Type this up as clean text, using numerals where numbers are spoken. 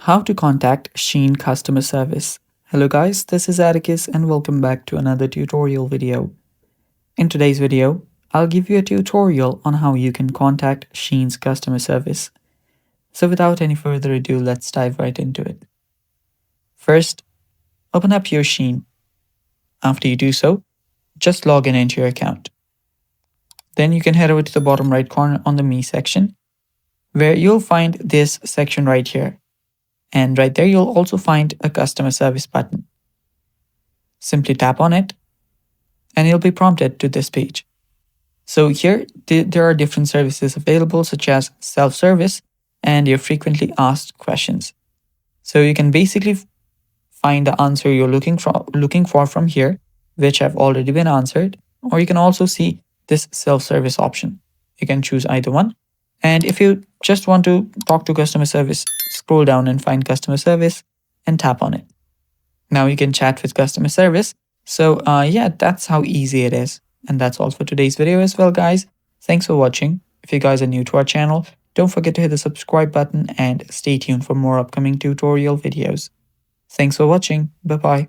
How to contact SHEIN customer service. Hello guys, this is Atticus and welcome back to another tutorial video. In today's video, I'll give you a tutorial on how you can contact SHEIN's customer service. So without any further ado, let's dive right into it. First, open up your SHEIN. After you do so, just log in into your account. Then you can head over to the bottom right corner on the Me section, where you'll find this section right here. And right there, you'll also find a customer service button. Simply tap on it and you'll be prompted to this page. So here, there are different services available such as self-service and your frequently asked questions. So you can basically find the answer you're looking for from here, which have already been answered, or you can also see this self-service option. You can choose either one. And if you just want to talk to customer service, scroll down and find customer service and tap on it. Now you can chat with customer service. So yeah, that's how easy it is. And that's all for today's video as well, guys. Thanks for watching. If you guys are new to our channel, don't forget to hit the subscribe button and stay tuned for more upcoming tutorial videos. Thanks for watching. Bye-bye.